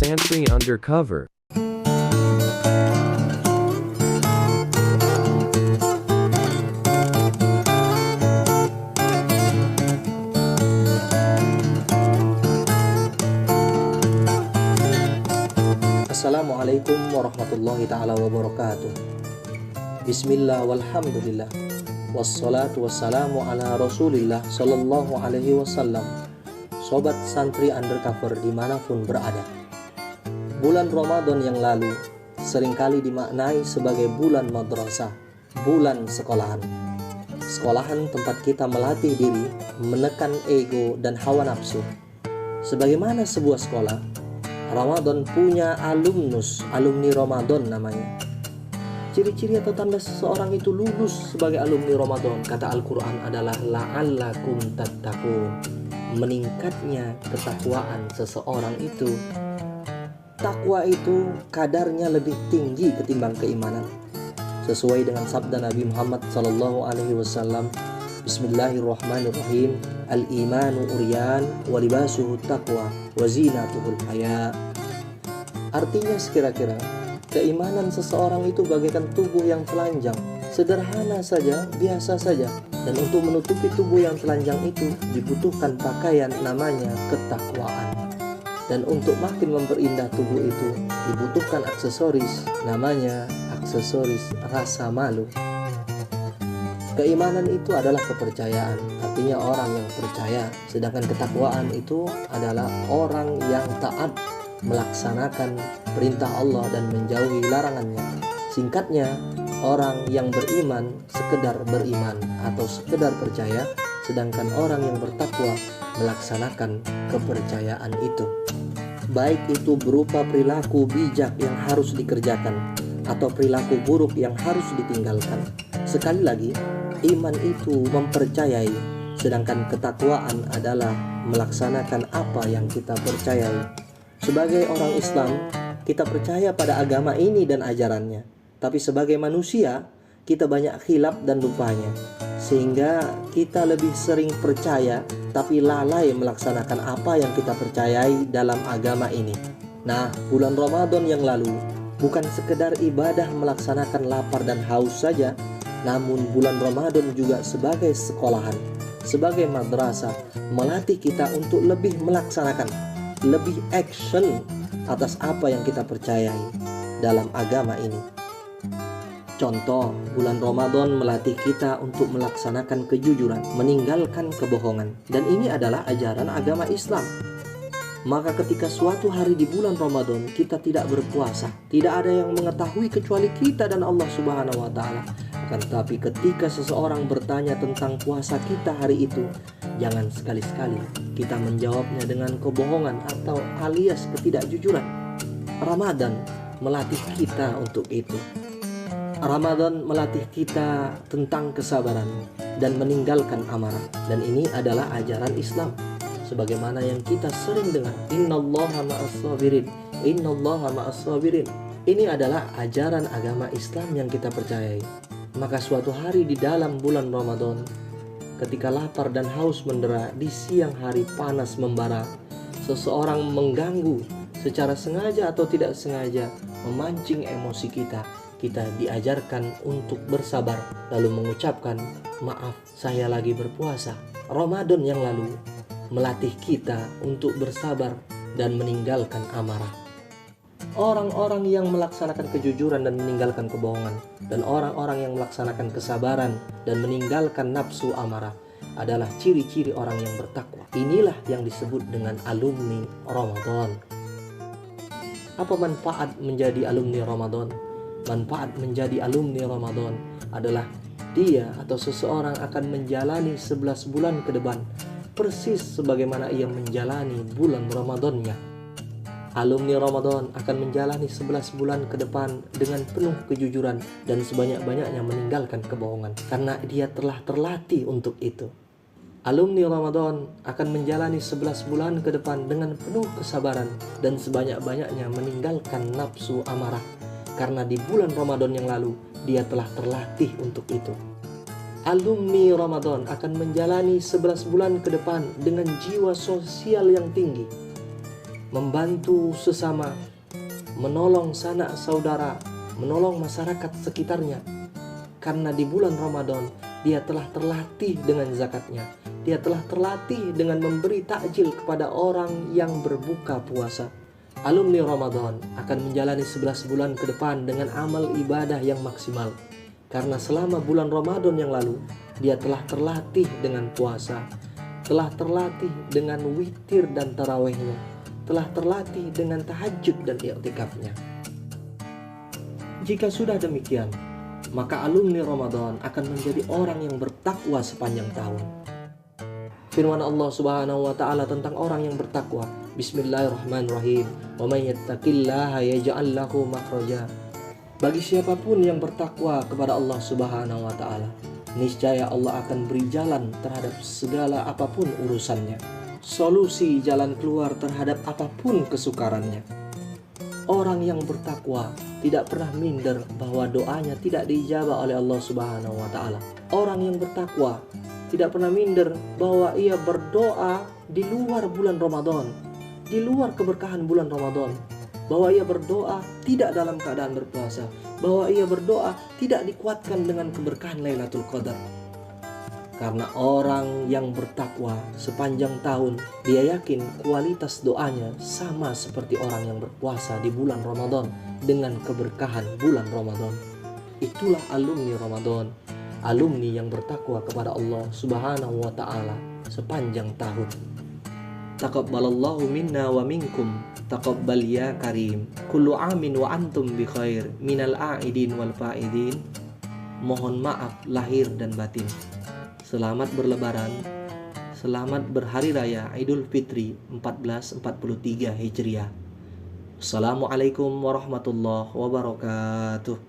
Santri Undercover. Assalamualaikum warahmatullahi ta'ala wabarakatuh. Bismillah walhamdulillah, wassalatu wassalamu ala rasulillah sallallahu alaihi wasallam. Sobat santri undercover dimanapun berada, bulan Ramadan yang lalu seringkali dimaknai sebagai bulan madrasah, bulan sekolahan. Sekolahan tempat kita melatih diri, menekan ego dan hawa nafsu. Sebagaimana sebuah sekolah, Ramadan punya alumni Ramadan namanya. Ciri-ciri atau tanda seseorang itu lulus sebagai alumni Ramadan, kata Al-Quran, adalah la'allakum tattaqun. Meningkatnya ketakwaan seseorang itu. Takwa itu kadarnya lebih tinggi ketimbang keimanan. Sesuai dengan sabda Nabi Muhammad SAW, Bismillahirrahmanirrahim, Al-imanu uryan wa libasuhu taqwa wa zinatuhul haya. Artinya sekira-kira keimanan seseorang itu bagaikan tubuh yang telanjang, sederhana saja, biasa saja. Dan untuk menutupi tubuh yang telanjang itu dibutuhkan pakaian namanya ketakwaan. Dan untuk makin memperindah tubuh itu dibutuhkan aksesoris namanya aksesoris rasa malu. Keimanan itu adalah kepercayaan, artinya orang yang percaya. Sedangkan ketakwaan itu adalah orang yang taat, melaksanakan perintah Allah dan menjauhi larangannya. Singkatnya, orang yang beriman sekedar beriman atau sekedar percaya, sedangkan orang yang bertakwa melaksanakan kepercayaan itu. Baik itu berupa perilaku bijak yang harus dikerjakan atau perilaku buruk yang harus ditinggalkan. Sekali lagi, iman itu mempercayai, sedangkan ketakwaan adalah melaksanakan apa yang kita percayai. Sebagai orang Islam, kita percaya pada agama ini dan ajarannya. Tapi sebagai manusia, kita banyak khilaf dan lupanya. Sehingga kita lebih sering percaya, tapi lalai melaksanakan apa yang kita percayai dalam agama ini. Nah, bulan Ramadan yang lalu bukan sekedar ibadah melaksanakan lapar dan haus saja, namun bulan Ramadan juga sebagai sekolahan, sebagai madrasah, melatih kita untuk lebih melaksanakan, lebih action atas apa yang kita percayai dalam agama ini. Contoh, bulan Ramadan melatih kita untuk melaksanakan kejujuran, meninggalkan kebohongan. Dan ini adalah ajaran agama Islam. Maka ketika suatu hari di bulan Ramadan kita tidak berpuasa, tidak ada yang mengetahui kecuali kita dan Allah Subhanahu wa Ta'ala. Akan tetapi ketika seseorang bertanya tentang puasa kita hari itu, jangan sekali-sekali kita menjawabnya dengan kebohongan atau alias ketidakjujuran. Ramadan melatih kita untuk itu. Ramadan melatih kita tentang kesabaran dan meninggalkan amarah. Dan ini adalah ajaran Islam. Sebagaimana yang kita sering dengar, Innallaha ma'as-sabirin, Innallaha ma'as-sabirin. Ini adalah ajaran agama Islam yang kita percayai. Maka suatu hari di dalam bulan Ramadan, ketika lapar dan haus mendera, di siang hari panas membara, seseorang mengganggu secara sengaja atau tidak sengaja, memancing emosi kita. Kita diajarkan untuk bersabar, lalu mengucapkan, maaf, saya lagi berpuasa. Ramadan yang lalu melatih kita untuk bersabar dan meninggalkan amarah. Orang-orang yang melaksanakan kejujuran dan meninggalkan kebohongan, dan orang-orang yang melaksanakan kesabaran dan meninggalkan nafsu amarah adalah ciri-ciri orang yang bertakwa. Inilah yang disebut dengan alumni Ramadan. Apa manfaat menjadi alumni Ramadan? Manfaat menjadi alumni Ramadan adalah dia atau seseorang akan menjalani 11 bulan ke depan persis sebagaimana ia menjalani bulan Ramadannya. Alumni Ramadan akan menjalani 11 bulan ke depan dengan penuh kejujuran dan sebanyak-banyaknya meninggalkan kebohongan, karena dia telah terlatih untuk itu. Alumni Ramadan akan menjalani 11 bulan ke depan dengan penuh kesabaran dan sebanyak-banyaknya meninggalkan nafsu amarah, karena di bulan Ramadan yang lalu dia telah terlatih untuk itu. Alumni Ramadan akan menjalani 11 bulan ke depan dengan jiwa sosial yang tinggi, membantu sesama, menolong sanak saudara, menolong masyarakat sekitarnya. Karena di bulan Ramadan dia telah terlatih dengan zakatnya, dia telah terlatih dengan memberi takjil kepada orang yang berbuka puasa. Alumni Ramadan akan menjalani 11 bulan ke depan dengan amal ibadah yang maksimal. Karena selama bulan Ramadan yang lalu dia telah terlatih dengan puasa, telah terlatih dengan witir dan tarawihnya, telah terlatih dengan tahajud dan i'tikafnya. Jika sudah demikian, maka alumni Ramadan akan menjadi orang yang bertakwa sepanjang tahun. Firman Allah Subhanahu wa taala tentang orang yang bertakwa, Bismillahirrahmanirrahim. Wa may yattaqillaha yaj'al lahu makhraja. Bagi siapapun yang bertakwa kepada Allah Subhanahu wa taala, niscaya Allah akan beri jalan terhadap segala apapun urusannya, solusi jalan keluar terhadap apapun kesukarannya. Orang yang bertakwa tidak pernah minder bahwa doanya tidak diijabah oleh Allah Subhanahu wa taala. Orang yang bertakwa tidak pernah minder bahwa ia berdoa di luar bulan Ramadan, di luar keberkahan bulan Ramadan, bahwa ia berdoa tidak dalam keadaan berpuasa, bahwa ia berdoa tidak dikuatkan dengan keberkahan Lailatul Qadar. Karena orang yang bertakwa sepanjang tahun, dia yakin kualitas doanya sama seperti orang yang berpuasa di bulan Ramadan dengan keberkahan bulan Ramadan. Itulah alumni Ramadan, alumni yang bertakwa kepada Allah Subhanahu wa taala sepanjang tahun. Taqabbalallahu minna wa minkum, taqabbal ya karim. Kullu amin wa antum bi khair, minal a'idin wal fa'idin. Mohon maaf lahir dan batin. Selamat berlebaran, selamat berhari raya Idul Fitri 1443 Hijriah. Assalamualaikum warahmatullahi wabarakatuh.